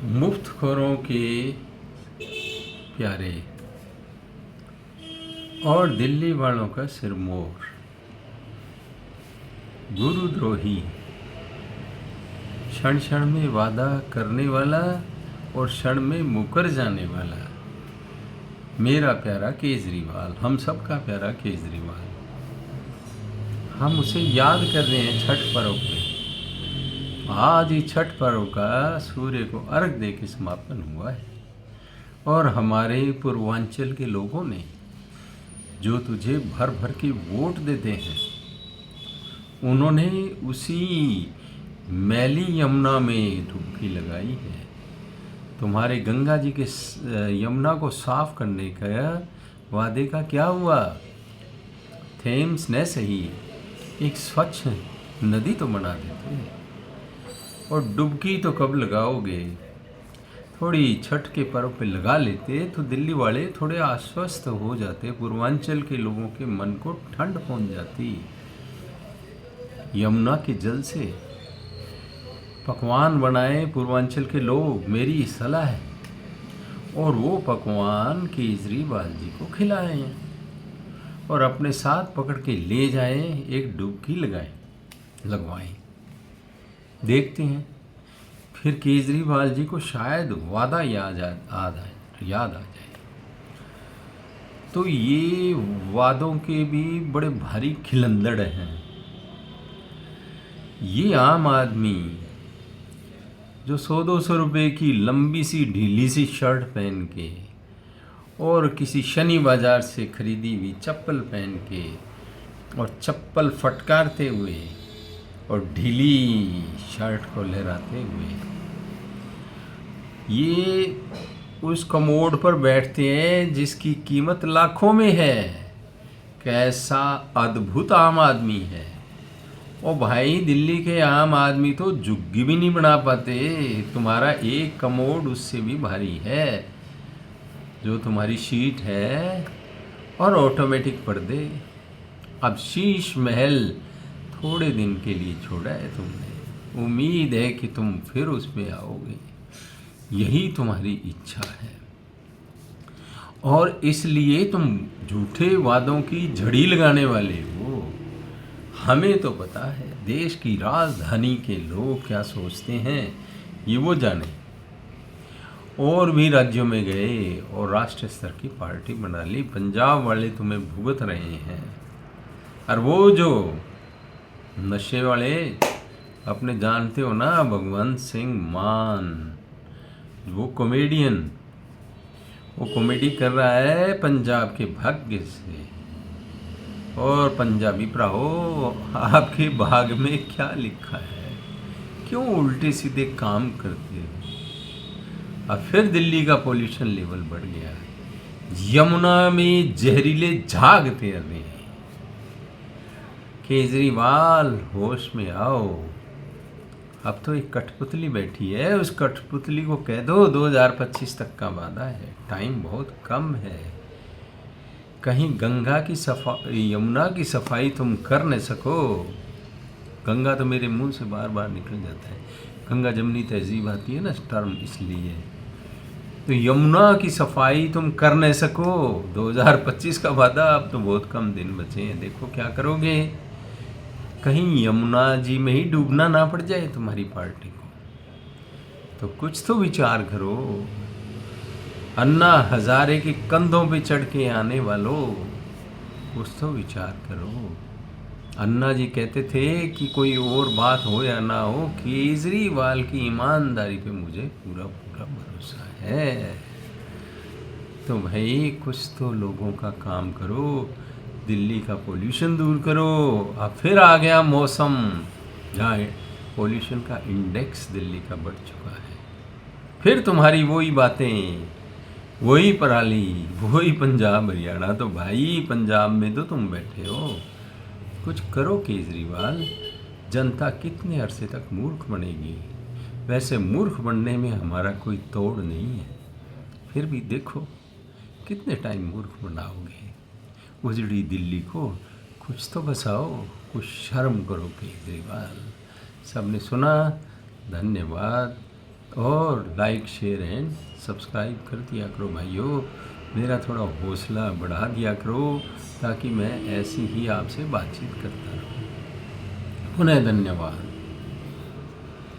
मुफ्तखोरों के प्यारे और दिल्ली वालों का सिरमौर, गुरुद्रोही, क्षण क्षण में वादा करने वाला और क्षण में मुकर जाने वाला मेरा प्यारा केजरीवाल, हम सब का प्यारा केजरीवाल। हम उसे याद कर रहे हैं छठ पर्व पे। आज ही छठ पर्व का सूर्य को अर्घ दे के समापन हुआ है और हमारे पूर्वांचल के लोगों ने जो तुझे भर भर के वोट देते हैं, उन्होंने उसी मैली यमुना में डुबकी लगाई है। तुम्हारे गंगा जी के यमुना को साफ करने का वादे का क्या हुआ? थेम्स ने सही एक स्वच्छ नदी तो बना देते, और डुबकी तो कब लगाओगे? थोड़ी छठ के पर्व पे लगा लेते तो दिल्ली वाले थोड़े आश्वस्त हो जाते, पूर्वांचल के लोगों के मन को ठंड पहुंच जाती। यमुना के जल से पकवान बनाए पूर्वांचल के लोग, मेरी सलाह है, और वो पकवान केजरीवाल जी को खिलाएं और अपने साथ पकड़ के ले जाएं, एक डुबकी लगवाएं। देखते हैं फिर केजरीवाल जी को शायद वादा याद आ जाए। तो ये वादों के भी बड़े भारी खिलंदड़ हैं। ये आम आदमी जो 100-200 रुपए की लंबी सी ढीली सी शर्ट पहन के और किसी शनि बाजार से खरीदी हुई चप्पल पहन के और चप्पल फटकारते हुए और ढीली शर्ट को लहराते हुए ये उस कमोड पर बैठते हैं जिसकी कीमत लाखों में है। कैसा अद्भुत आम आदमी है। ओ भाई, दिल्ली के आम आदमी तो झुग्गी भी नहीं बना पाते, तुम्हारा एक कमोड उससे भी भारी है। जो तुम्हारी शीट है और ऑटोमेटिक पर्दे, अब शीश महल थोड़े दिन के लिए छोड़ा है तुमने, उम्मीद है कि तुम फिर उसमें आओगे, यही तुम्हारी इच्छा है। और इसलिए तुम झूठे वादों की झड़ी लगाने वाले हो। हमें तो पता है देश की राजधानी के लोग क्या सोचते हैं, ये वो जाने। और भी राज्यों में गए और राष्ट्रीय स्तर की पार्टी बना ली। पंजाब वाले तुम्हें भुगत रहे हैं, और वो जो नशे वाले अपने जानते हो ना, भगवंत सिंह मान, वो कॉमेडियन, वो कॉमेडी कर रहा है पंजाब के भाग्य से। और पंजाबी भराओ, आपके भाग में क्या लिखा है? क्यों उल्टे सीधे काम करते हो? अब फिर दिल्ली का पोल्यूशन लेवल बढ़ गया है, यमुना में जहरीले झाग तैर रहे हैं। केजरीवाल, होश में आओ। अब तो एक कठपुतली बैठी है, उस कठपुतली को कह दो 2025 तक का वादा है, टाइम बहुत कम है। कहीं गंगा की यमुना की सफाई तुम कर न सको। गंगा तो मेरे मुंह से बार बार निकल जाता है, गंगा जमनी तहजीब आती है ना टर्म, इसलिए। तो यमुना की सफाई तुम कर न सको, 2025 का वादा, अब तो बहुत कम दिन बचे हैं, देखो क्या करोगे। कहीं यमुना जी में ही डूबना ना पड़ जाए तुम्हारी पार्टी को। तो कुछ तो विचार करो। अन्ना हजारे के कंधों पे चढ़ के आने वालों, कुछ तो विचार करो। अन्ना जी कहते थे कि कोई और बात हो या ना हो, केजरीवाल की ईमानदारी पे मुझे पूरा पूरा भरोसा है। तो भाई कुछ तो लोगों का काम करो, दिल्ली का पोल्यूशन दूर करो। अब फिर आ गया मौसम जहाँ पोल्यूशन का इंडेक्स दिल्ली का बढ़ चुका है। फिर तुम्हारी वही बातें, वही पराली, वही पंजाब हरियाणा। तो भाई पंजाब में तो तुम बैठे हो, कुछ करो केजरीवाल। जनता कितने अरसे तक मूर्ख बनेगी? वैसे मूर्ख बनने में हमारा कोई तोड़ नहीं है, फिर भी देखो कितने टाइम मूर्ख बनाओगे। उजड़ी दिल्ली को कुछ तो बसाओ, कुछ शर्म करो केजरीवाल। सबने सुना, धन्यवाद। और लाइक शेयर एंड सब्सक्राइब कर दिया करो भाइयों। मेरा थोड़ा हौसला बढ़ा दिया करो ताकि मैं ऐसी ही आपसे बातचीत करता रहूँ। पुनः धन्यवाद।